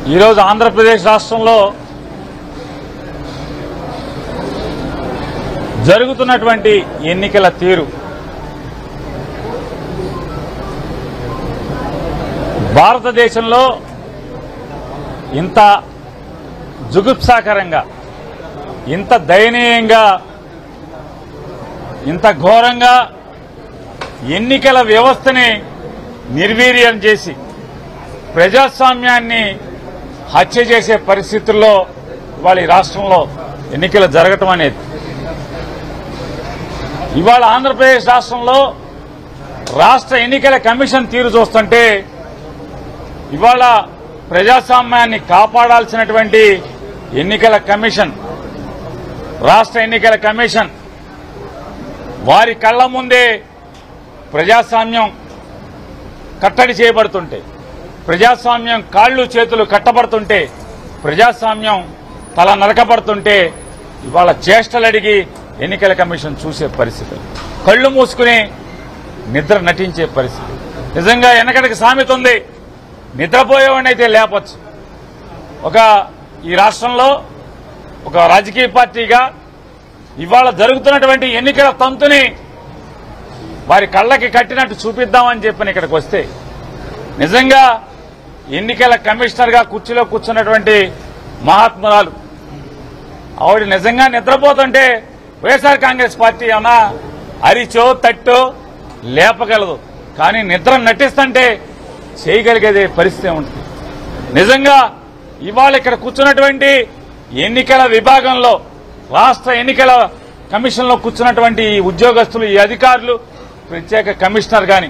ఈరోజు ఆంధ్రప్రదేశ్ రాష్ట్రంలో జరుగుతున్నటువంటి ఎన్నికల తీరు భారతదేశంలో ఇంత జుగుప్సాకరంగా, ఇంత దయనీయంగా, ఇంత ఘోరంగా ఎన్నికల వ్యవస్థని నిర్వీర్యం చేసి ప్రజాస్వామ్యాన్ని హత్య చేసే పరిస్థితుల్లో ఇవాళ ఈ రాష్ట్రంలో ఎన్నికలు జరగటం అనేది, ఇవాళ ఆంధ్రప్రదేశ్ రాష్ట్రంలో రాష్ట్ర ఎన్నికల కమిషన్ తీరు చూస్తుంటే ఇవాళ ప్రజాస్వామ్యాన్ని కాపాడాల్సినటువంటి ఎన్నికల కమిషన్, రాష్ట్ర ఎన్నికల కమిషన్ వారి కళ్ల ముందే ప్రజాస్వామ్యం కట్టడి చేయబడుతుంటే, ప్రజాస్వామ్యం కాళ్లు చేతులు కట్టబడుతుంటే, ప్రజాస్వామ్యం తల నరకబడుతుంటే ఇవాళ చేష్టలడిగి ఎన్నికల కమిషన్ చూసే పరిస్థితి, కళ్లు మూసుకుని నిద్ర నటించే పరిస్థితి. నిజంగా వెనకటికి సామెత ఉంది, నిద్రపోయేవాడినైతే లేపచ్చు. ఈ రాష్ట్రంలో ఒక రాజకీయ పార్టీగా ఇవాళ జరుగుతున్నటువంటి ఎన్నికల తంతుని వారి కళ్ళకి కట్టినట్టు చూపిద్దామని చెప్పని ఇక్కడికి వస్తే, నిజంగా ఎన్నికల కమిషనర్గా కుర్చీలో కూర్చున్నటువంటి మహాత్మురాలు ఆవిడ నిజంగా నిద్రపోతుంటే వైఎస్ఆర్ కాంగ్రెస్ పార్టీ ఏమన్నా అరిచో తట్టో లేపగలదు, కానీ నిద్ర నటిస్తుంటే చేయగలిగేదే పరిస్థితి ఉంటుంది. నిజంగా ఇవాళ ఇక్కడ కూర్చున్నటువంటి ఎన్నికల విభాగంలో, రాష్ట్ర ఎన్నికల కమిషన్లో కూర్చున్నటువంటి ఈ ఉద్యోగస్తులు, ఈ అధికారులు, ప్రత్యేక కమిషనర్ గాని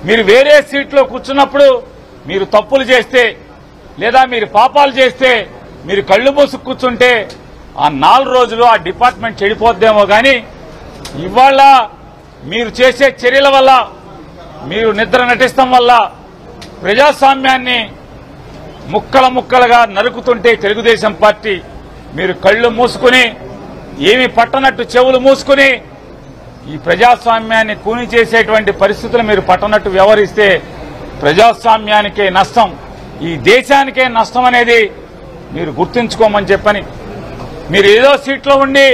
మీరు వేరే సీట్లో కూర్చున్నప్పుడు మీరు తప్పులు చేస్తే లేదా మీరు పాపాలు చేస్తే మీరు కళ్లు మూసుకు కూర్చుంటే ఆ 4 రోజులు ఆ డిపార్ట్మెంట్ చెడిపోద్దేమో కానీ ఇవాళ మీరు చేసే చర్యల వల్ల, మీరు నిద్ర నటిస్తాం వల్ల ప్రజాస్వామ్యాన్ని ముక్కల ముక్కలుగా నరుకుతుంటే తెలుగుదేశం పార్టీ మీరు కళ్లు మూసుకుని, ఏమి పట్టనట్టు చెవులు మూసుకుని ఈ ప్రజాస్వామ్యాన్ని కూని చేసేటువంటి పరిస్థితులు మీరు పట్టనట్టు వ్యవహరిస్తే ప్రజాస్వామ్యానికే నష్టం, ఈ దేశానికే నష్టం అనేది మీరు గుర్తుంచుకోమని చెప్పని, మీరు ఏదో సీట్లో ఉండి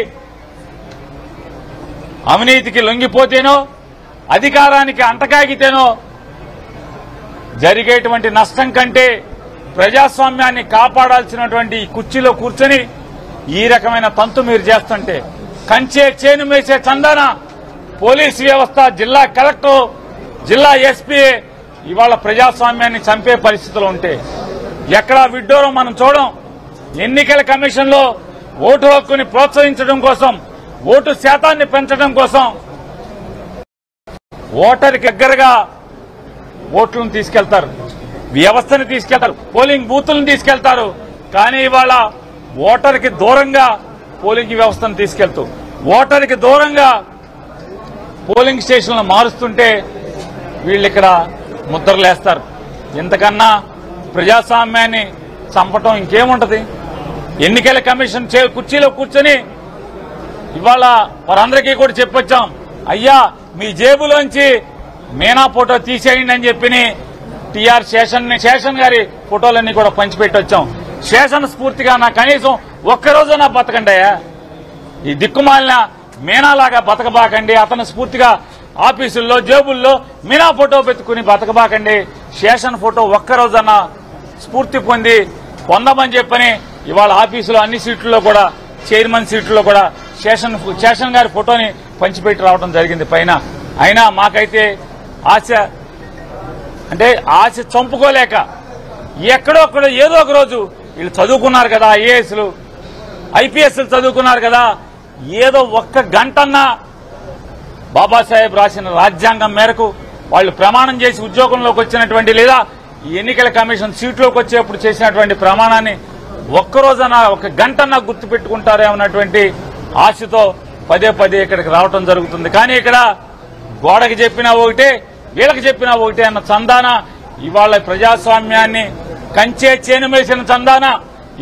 అవినీతికి లొంగిపోతేనో అధికారానికి అంటకాగితేనో జరిగేటువంటి నష్టం కంటే ప్రజాస్వామ్యాన్ని కాపాడాల్సినటువంటి ఈ కుర్చీలో కూర్చొని ఈ రకమైన తంతు మీరు చేస్తుంటే, కంచే చేను మేసే చందాన పోలీసు వ్యవస్థ, జిల్లా కలెక్టర్, జిల్లా ఎస్పీ ఇవాళ ప్రజాస్వామ్యాన్ని చంపే పరిస్థితులు ఉంటే ఎక్కడా విడ్డూరం మనం చూడం. ఎన్నికల కమిషన్లో ఓటు హక్కుని ప్రోత్సహించడం కోసం, ఓటు శాతాన్ని పెంచడం కోసం ఓటర్కి దగ్గరగా ఓట్లను తీసుకెళ్తారు, వ్యవస్థను తీసుకెళ్తారు, పోలింగ్ బూతులను తీసుకెళ్తారు. కానీ ఇవాళ ఓటర్కి దూరంగా పోలింగ్ వ్యవస్థను తీసుకెళ్తూ, ఓటర్కి దూరంగా పోలింగ్ స్టేషన్లను మారుస్తుంటే వీళ్ళు ఇక్కడ ముద్రలేస్తారు. ఇంతకన్నా ప్రజాస్వామ్యాన్ని చంపటం ఇంకేముంటది? ఎన్నికల కమిషన్ కుర్చీలో కూర్చొని ఇవాళ వారందరికీ కూడా చెప్పొచ్చాం, అయ్యా మీ జేబులోంచి మీనా ఫోటో తీసేయండి అని చెప్పి టీఆర్ శేషన్ గారి ఫోటోలన్నీ కూడా పంచిపెట్టొచ్చాం. శేషన్ స్ఫూర్తిగా నా కనీసం ఒక్కరోజు నా బతకండియా, ఈ దిక్కుమాలిన మీనాలాగా బతకబాకండి, అతను స్ఫూర్తిగా ఆఫీసుల్లో జేబుల్లో మీనా ఫోటో పెట్టుకుని బతకబాకండి, శేషన్ ఫోటో ఒక్కరోజన్నా స్ఫూర్తి పొందమని చెప్పని ఇవాళ ఆఫీసులో అన్ని సీట్లలో కూడా, చైర్మన్ సీట్లలో కూడా శేషన్ గారి ఫోటోని పంచిపెట్టి రావడం జరిగింది పైన. అయినా మాకైతే ఆశ చంపుకోలేక ఎక్కడో ఏదో ఒక రోజు వీళ్ళు చదువుకున్నారు కదా, ఐఏఎస్లు ఐపీఎస్లు చదువుకున్నారు కదా, ఏదో ఒక్క గంటన్నా బాబాసాహెబ్ రాసిన రాజ్యాంగం మేరకు వాళ్ళు ప్రమాణం చేసి ఉద్యోగంలోకి వచ్చినటువంటి, లేదా ఈ ఎన్నికల కమిషన్ సీట్లోకి వచ్చేప్పుడు చేసినటువంటి ప్రమాణాన్ని ఒక్కరోజన్నా ఒక గంటన్నా గుర్తు పెట్టుకుంటారేమన్నటువంటి ఆశతో పదే ఇక్కడికి రావటం జరుగుతుంది. కానీ ఇక్కడ గోడకి చెప్పినా ఒకటే, వీళ్ళకి చెప్పినా ఒకటే అన్న చందాన ఇవాళ ప్రజాస్వామ్యాన్ని కంచే చేను మేసిన చందాన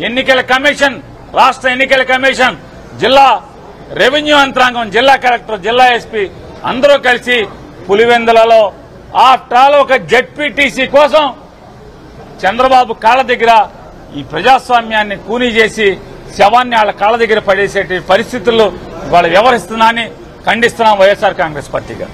ఎన్నికల కమిషన్, రాష్ట్ర ఎన్నికల కమిషన్, జిల్లా రెవెన్యూ యంత్రాంగం, జిల్లా కలెక్టర్, జిల్లా ఎస్పీ అందరూ కలిసి పులివెందులలో ఆఫ్టర్ ఆల్ ఒక జెడ్పీటీసీ కోసం చంద్రబాబు కాళ్ళ దగ్గర ఈ ప్రజాస్వామ్యాన్ని కూనీ చేసి శవాన్ని వాళ్ళ కాళ్ళ దగ్గర పడేసే పరిస్థితుల్లో ఇవాళ వ్యవహరిస్తున్నానని ఖండిస్తున్నాం వైఎస్ఆర్ కాంగ్రెస్ పార్టీగా.